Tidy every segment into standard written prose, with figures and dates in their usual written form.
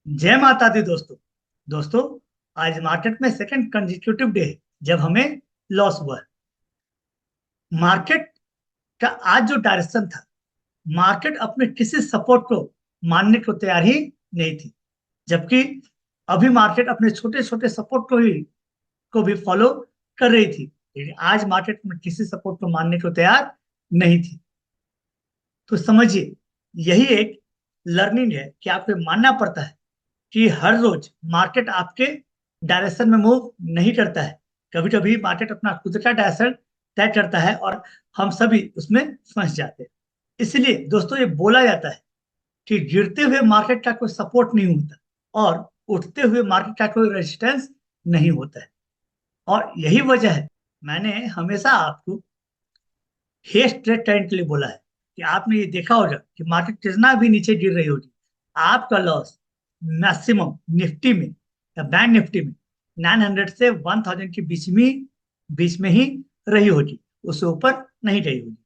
जय माता दी दोस्तों। दोस्तों, आज मार्केट में सेकंड कंसेक्यूटिव डे है जब हमें लॉस हुआ है। मार्केट का आज जो डायरेक्शन था, मार्केट अपने किसी सपोर्ट को मानने को तैयार ही नहीं थी, जबकि अभी मार्केट अपने छोटे छोटे सपोर्ट को भी फॉलो कर रही थी। लेकिन आज मार्केट में किसी सपोर्ट को मानने को तैयार नहीं थी। तो समझिए, यही एक लर्निंग है कि आपको मानना पड़ता है कि हर रोज मार्केट आपके डायरेक्शन में मूव नहीं करता है। कभी कभी मार्केट अपना खुद का डायरेक्शन तय करता है और हम सभी उसमें फंस जाते हैं। इसलिए दोस्तों, ये बोला जाता है कि गिरते हुए मार्केट का कोई सपोर्ट नहीं होता और उठते हुए मार्केट का कोई रेजिस्टेंस नहीं होता है। और यही वजह है मैंने हमेशा आपको हेज ट्रेड करने के लिए बोला है कि आपने ये देखा होगा कि मार्केट कितना भी नीचे गिर रही होगी, आपका लॉस मैक्सिमम निफ्टी में या बैंक निफ्टी में 900 से 1000 के बीच में ही रही होगी, उससे ऊपर नहीं गई होगी।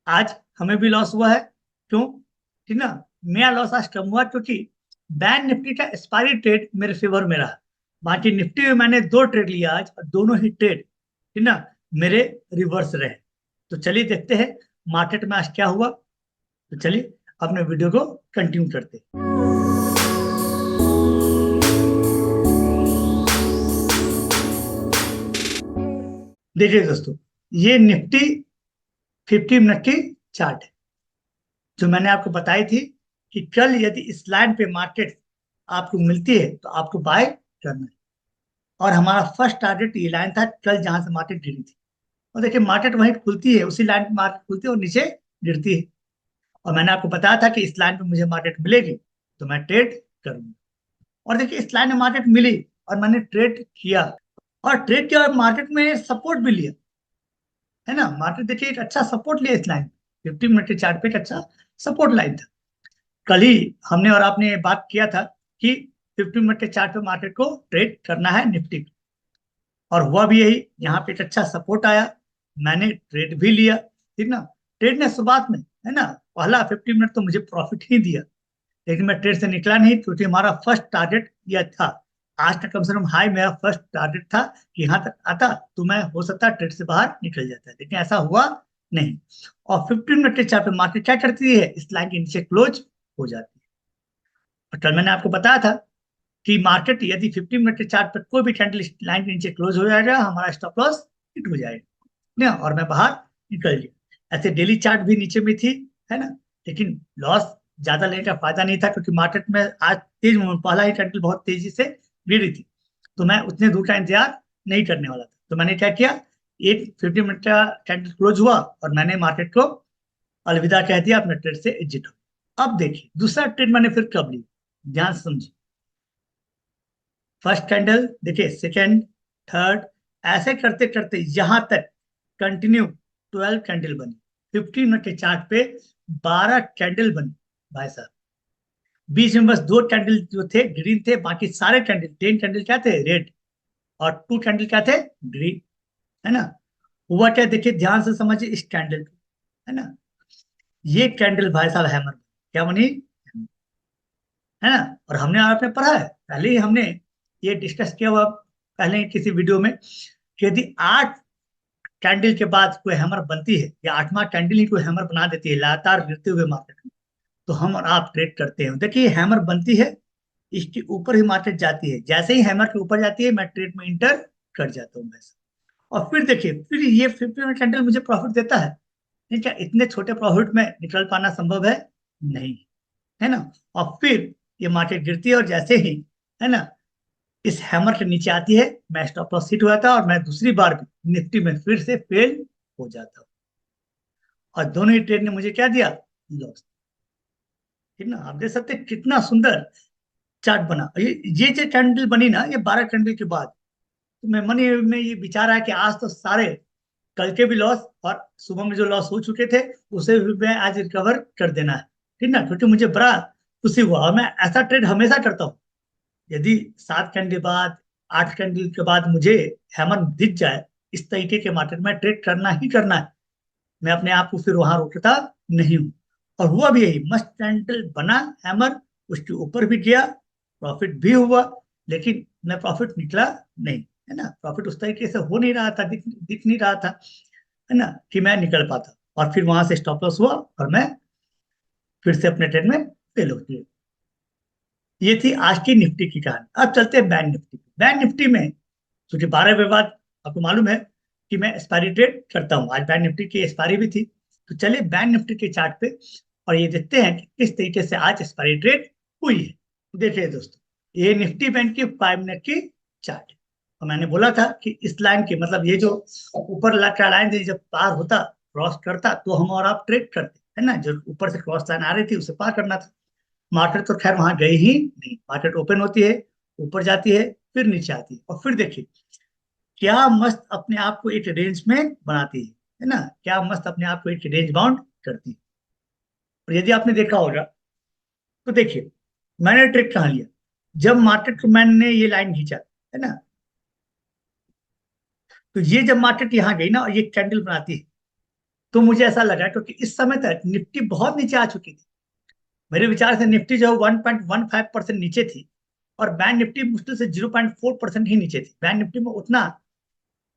आज हमें भी लॉस हुआ है। क्यों? ठीक ना। मेरा लॉस आज कम हुआ क्योंकि बैंक निफ्टी का एक्सपायरी ट्रेड मेरे फेवर में रहा। बाकी निफ्टी में मैंने 2 ट्रेड लिया आज और दोनों ही ट्रेड, ठीक ना, मेरे रिवर्स रहे। तो चलिए देखते हैं मार्केट में आज क्या हुआ। तो चलिए अपने वीडियो को कंटिन्यू करते हैं। देखिए दोस्तों, ये निफ्टी 50 मिनट की चार्ट है जो मैंने आपको बताई थी कि कल यदि इस लाइन पे मार्केट आपको मिलती है तो आपको बाय करना है। और हमारा फर्स्ट टारगेट ये लाइन था कल जहां से मार्केट गिरी थी। और देखिए, मार्केट वहीं खुलती है, उसी लाइन पे मार्केट खुलती है और नीचे गिरती है। और मैंने आपको बताया था कि इस लाइन पे मुझे मार्केट मिलेगी तो मैं ट्रेड करूंगा। और देखिए, इस लाइन में मार्केट मिली और मैंने ट्रेड किया। और ट्रेड किया और मार्केट में सपोर्ट भी लिया, है ना। मार्केट देखिए एक अच्छा सपोर्ट लिया इस लाइन, 50 मिनट के चार्ट पे एक अच्छा सपोर्ट लाइन था। कल ही हमने और आपने बात किया था कि 50 मिनट के चार्ट पे मार्केट को ट्रेड करना है निफ्टी। और हुआ भी यही, यहाँ पे एक अच्छा सपोर्ट आया, मैंने ट्रेड भी लिया। ठीक ना। ट्रेड ने शुरुआत में, है ना, पहला 50 मिनट तो मुझे प्रॉफिट ही दिया, लेकिन मैं ट्रेड से निकला नहीं क्योंकि हमारा फर्स्ट टारगेट यह था। आज तक कम से कम हाई मेरा फर्स्ट टारगेट था कि यहाँ तक आता तो मैं हो सकता है ट्रेड से बाहर निकल जाता है, लेकिन ऐसा हुआ नहीं। और 15 मिनट के चार्ट पे मार्केट क्या करती है, इस लाइन के नीचे क्लोज हो जाती है। और कल मैंने आपको बताया था कि मार्केट यदि 15 मिनट के चार्ट पर कोई भी कैंडल लाइन के नीचे क्लोज हो जाएगा, हमारा स्टॉप लॉस हिट हो जाएगा ना, और मैं बाहर निकल गया। ऐसे डेली चार्ट भी नीचे में थी, है ना, लेकिन लॉस ज्यादा लेने का फायदा नहीं था क्योंकि मार्केट में आज तेज पहला ही कैंडल बहुत तेजी से गिरी थी। तो मैं उतने दूर का इंतजार नहीं करने वाला था। तो मैंने क्या किया, एक 50 मिनट का कैंडल क्लोज हुआ और मैंने मार्केट को अलविदा कह दिया, अपने ट्रेड से एग्जिट हो। अब देखिए दूसरा ट्रेड मैंने फिर कब लिया, ध्यान से समझिए। फर्स्ट कैंडल देखिए, सेकेंड, थर्ड, ऐसे करते करते यहां तक कंटिन्यू 12 कैंडल बनी। 15 मिनट के चार्ट पे 12 कैंडल बनी भाई साहब। बीच में बस 2 कैंडल जो थे ग्रीन थे, बाकी सारे कैंडल 10 कैंडल क्या थे, रेड। और 2 कैंडल क्या थे, ग्रीन, है ना। हुआ क्या, देखिए ध्यान से समझिए इस कैंडल को, है ना। ये कैंडल भाई साहब हैमर क्या बनी, है ना। और हमने आपने पढ़ा है, पहले ही हमने ये डिस्कस किया हुआ पहले ही किसी वीडियो में कि यदि 8 कैंडल के बाद कोई हैमर बनती है या 8वां कैंडल ही कोई हैमर बना देती है लगातार गिरते हुए मार्केट में, तो हम और आप ट्रेड करते हैं। देखिए हैमर बनती है, इसके ऊपर ही मार्केट जाती है, जैसे ही हैमर के ऊपर जाती है मैं ट्रेड में इंटर कर जाता हूँ वैसे। और फिर देखिए, फिर ये 50 कैंडल मुझे प्रॉफिट देता है। नहीं, क्या इतने छोटे प्रॉफिट में निकल पाना संभव है? नहीं, है ना। और फिर ये मार्केट गिरती है और जैसे ही, है ना, इस हैमर के नीचे आती है, मैं स्टॉप लॉस हिट हो जाता है और मैं दूसरी बार भी निफ्टी में फिर से फेल हो जाता हूँ। और दोनों ही ट्रेड ने मुझे क्या दिया, लॉस। ठीक ना। आप देख सकते हैं कितना सुंदर चार्ट बना। ये जो कैंडल बनी ना, ये 12 कैंडल के बाद, तो मैं मन में ये विचार आया कि आज तो सारे कल के भी लॉस और सुबह में जो लॉस हो चुके थे उसे भी मैं आज रिकवर कर देना है। ठीक ना, क्योंकि मुझे बड़ा खुशी हुआ और मैं ऐसा ट्रेड हमेशा करता हूँ। यदि 7 कैंडल बाद, 8 कैंडल के बाद मुझे हैमर दिख जाए इस तरीके के मार्केट में, ट्रेड करना ही करना है। मैं अपने आप को फिर वहां रोकता नहीं हूँ। और हुआ भी यही, मस्त कैंडल बना हैमर, उसके ऊपर भी गया प्रॉफिट भी हुआ, लेकिन मैं प्रॉफिट निकला नहीं, है ना। प्रॉफिट उस तरीके से हो नहीं रहा था, दिख नहीं रहा था, है ना, कि मैं निकल पाता। और फिर वहां से स्टॉप लॉस हुआ और मैं फिर से अपने ट्रेड में फेल होती है। ये थी आज की निफ्टी की कहानी। अब चलते हैं बैंक निफ्टी। बैंक निफ्टी में क्योंकि 12 बजे बाद आपको मालूम है कि मैं एक्सपायरी ट्रेड करता हूँ, आज बैंक निफ्टी की एक्सपायरी भी थी। तो चलिए बैंक निफ्टी के चार्ट पे और ये देखते हैं कि किस तरीके से आज एक्सपायरी ट्रेड हुई है। देखिए दोस्तों, ये निफ्टी बैंक की 5 मिनट की चार्ट है। और मैंने बोला था कि इस लाइन की मतलब ये जो ऊपर का लाइन जब पार होता, क्रॉस करता, तो हम और आप ट्रेड करते, है ना। जो ऊपर से क्रॉस लाइन आ रही थी उसे पार करना था। मार्केट तो खैर वहां गई ही नहीं, मार्केट ओपन होती है, ऊपर जाती है, फिर नीचे आती है, और फिर देखिए क्या मस्त अपने आप को एक रेंज में बनाती है ना। क्या मस्त अपने आप को एक रेंज बाउंड करती है। और यदि आपने देखा होगा तो देखिए मैंने ट्रिक कहाँ लिया, जब मार्केट को मैंने ये लाइन खींचा, है ना, तो ये जब मार्केट यहाँ गई ना और ये कैंडल बनाती है, तो मुझे ऐसा लगा क्योंकि इस समय तक निफ्टी बहुत नीचे आ चुकी थी। मेरे विचार से निफ्टी जो है 1.15% नीचे थी, और बैंक निफ्टी मुश्किल से 0.4% ही नीचे थी। बैंक निफ्टी में उतना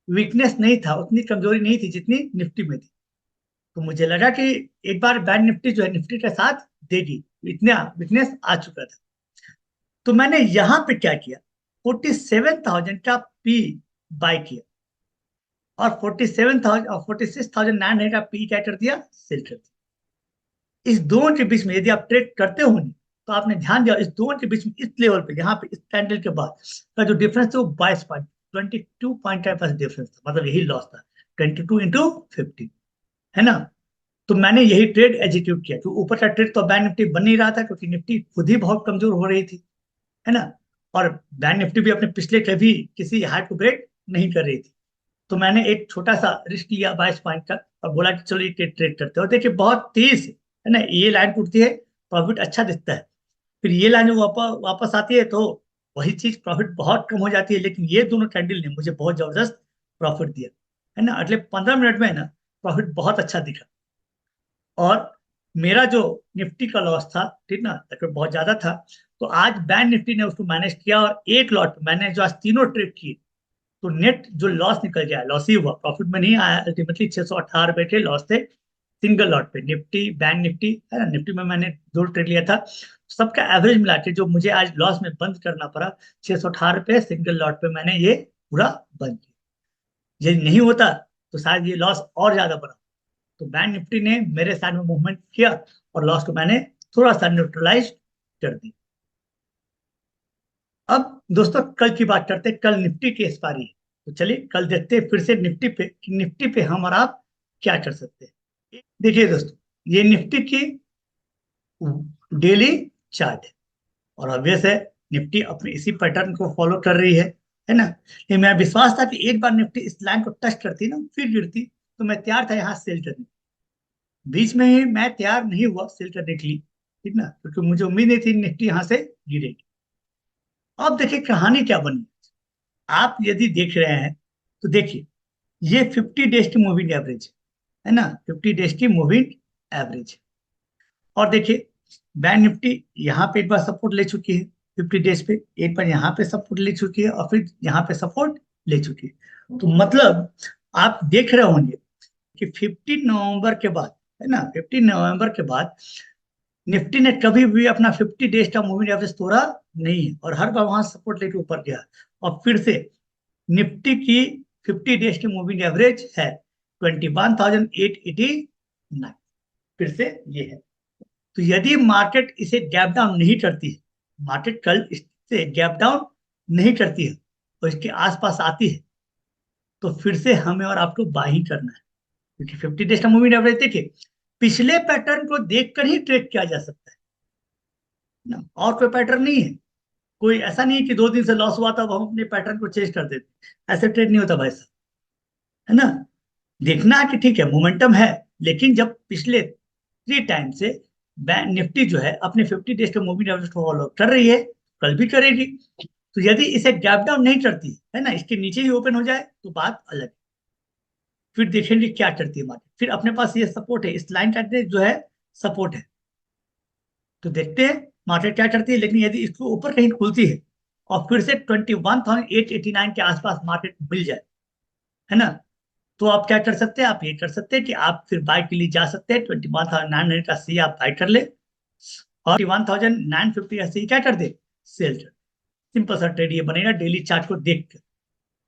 वीकनेस नहीं था, उतनी कमजोरी नहीं थी जितनी निफ्टी में थी। तो मुझे लगा कि एक बार बैंक निफ्टी जो है निफ्टी के साथ देगी, इतना वीकनेस आ चुका था। तो मैंने यहां पे क्या किया, 47,000 का पी बाय किया, और 47,000 और 46,900 का पी क्या कर दिया, सेल कर दिया। इस दोनों के बीच में यदि आप ट्रेड करते हो नहीं, तो आपने ध्यान दिया इस दोनों के बीच में इस लेवल पे यहाँ पे इस कैंडल के बाद का जो डिफरेंस था वो 22 पॉइंट, 22 पॉइंट का पास डिफरेंस था, मतलब यही लॉस था, 22 × 50, है ना। तो मैंने यही ट्रेड एग्जीक्यूट किया। तो ऊपर का ट्रेड तो बैंक निफ्टी बन नहीं रहा था क्योंकि निफ्टी खुद ही बहुत कमजोर हो रही थी, है ना। और बैंक निफ्टी भी अपने पिछले कभी किसी हाई को ब्रेक नहीं कर रही थी। तो मैंने एक छोटा सा रिस्क लिया 22 पॉइंट का, और बोला कि चलो ये ट्रेड करते हो। देखिए बहुत तेज है ना, ये लाइन टूटती है, प्रॉफिट अच्छा दिखता है। फिर ये लाइन जो वापस आती है तो वही चीज, प्रॉफिट बहुत कम हो जाती है। लेकिन ये दोनों कैंडल ने मुझे बहुत जबरदस्त प्रॉफिट दिया, है ना। अगले 15 मिनट में ना प्रॉफिट बहुत अच्छा दिखा। और मेरा जो निफ्टी का लॉस था, ठीक ना, तकरीबन बहुत ज्यादा था, तो आज बैंक निफ्टी ने उसको मैनेज किया, और एक लॉट मैंने जो आज तीनों ट्रेड किए, तो नेट जो लॉस निकल गया, लॉस ही हुआ, प्रॉफिट में नहीं आया। अल्टीमेटली 618 रुपए के लॉस थे सिंगल लॉट पे, निफ्टी बैंक निफ्टी, है ना। निफ्टी में मैंने दो ट्रेड लिया था, सबका एवरेज मिला के जो मुझे आज लॉस में बंद करना पड़ा, 618 रुपए सिंगल लॉट पे मैंने ये पूरा बंद किया। ये नहीं होता तो शायद ये लॉस और ज्यादा बड़ा। तो बैंक निफ्टी ने मेरे साइड में मूवमेंट किया, और लॉस को मैंने थोड़ा सा न्यूट्रलाइज कर दी। अब दोस्तों कल की बात करते हैं, कल निफ्टी की एक्सपायरी है। तो चलिए कल देखते हैं फिर से निफ्टी पे कि निफ्टी पे हम और आप क्या कर सकते हैं। देखिए दोस्तों, ये निफ्टी की डेली चार्ट है, और ऑब्वियस है निफ्टी अपने इसी पैटर्न को फॉलो कर रही है ना। ये मेरा विश्वास था कि एक बार निफ्टी इस लाइन को टच करती ना फिर गिरती, तो मैं तैयार था यहाँ सेल करने। बीच में ही मैं तैयार नहीं हुआ सेल करने के लिए, ठीक ना, क्योंकि मुझे उम्मीद नहीं थी निफ्टी यहाँ से गिरेगी। अब देखिए कहानी क्या बनी। आप यदि देख रहे हैं तो देखिए ये 50 डेज की मूविंग एवरेज है ना, 50 डेज की मूविंग एवरेज। और देखिए बैंक निफ्टी यहाँ पे एक बार सपोर्ट ले चुकी है, 50 डेज पे एक बार यहाँ पे सपोर्ट ले चुकी है, और फिर यहाँ पे सपोर्ट ले चुकी है। तो मतलब आप देख रहे होंगे कि 15 नवंबर के बाद, है ना, 15 नवंबर के बाद निफ्टी ने कभी भी अपना 50 डेज का मूविंग एवरेज तोड़ा नहीं है, और हर बार वहां सपोर्ट लेके ऊपर गया। और फिर से निफ्टी की 50 डेज की मूविंग एवरेज है 21,889, फिर से ये है। तो यदि मार्केट इसे गैप डाउन नहीं करती है, मार्केट कल इससे गैप डाउन नहीं करती है और इसके आसपास आती है, तो फिर से हमें और आपको बाई करना है। क्योंकि 50 डेज का मूविंग एवरेज देखिए पिछले पैटर्न को देखकर ही ट्रेड किया जा सकता है ना, और कोई पैटर्न नहीं है। कोई ऐसा नहीं है कि 2 दिन से लॉस हुआ था अब हम अपने पैटर्न को चेंज कर देते, ऐसे ट्रेड नहीं होता भाई साहब, है ना। देखना है कि ठीक है मोमेंटम है, लेकिन जब पिछले 3 टाइम से बैंक निफ्टी जो है अपने 50 डेज के मूविंग एवरेज को फॉलो कर रही है, कल भी करेगी। तो यदि इसे गैप डाउन नहीं करती है ना, इसके नीचे ही ओपन हो जाए तो बात अलग है। फिर देखेंगे क्या करती है मार्केट। फिर अपने पास ये सपोर्ट है, इस लाइन का जो है सपोर्ट है। तो देखते हैं मार्केट क्या करती है, लेकिन यदि इसको ऊपर कहीं खुलती है और फिर से 21,889 के आसपास मार्केट मिल जाए, है ना, तो आप क्या कर सकते हैं, आप ये कर सकते हैं कि आप फिर बाय के लिए जा सकते हैं, 21,900 का सी आप बाय कर ले और 21,950 का सी क्या कर दे, सेल कर। सिंपल सा ट्रेड ये बनेगा डेली चार्ट को देख कर,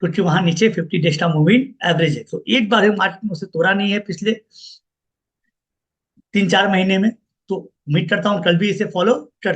क्योंकि वहां नीचे 50 डेज का मूविंग एवरेज है। तो एक बार मार्केट में उसे तोड़ा नहीं है पिछले 3-4 महीने में, तो उम्मीद करता हूं कल भी इसे फॉलो कर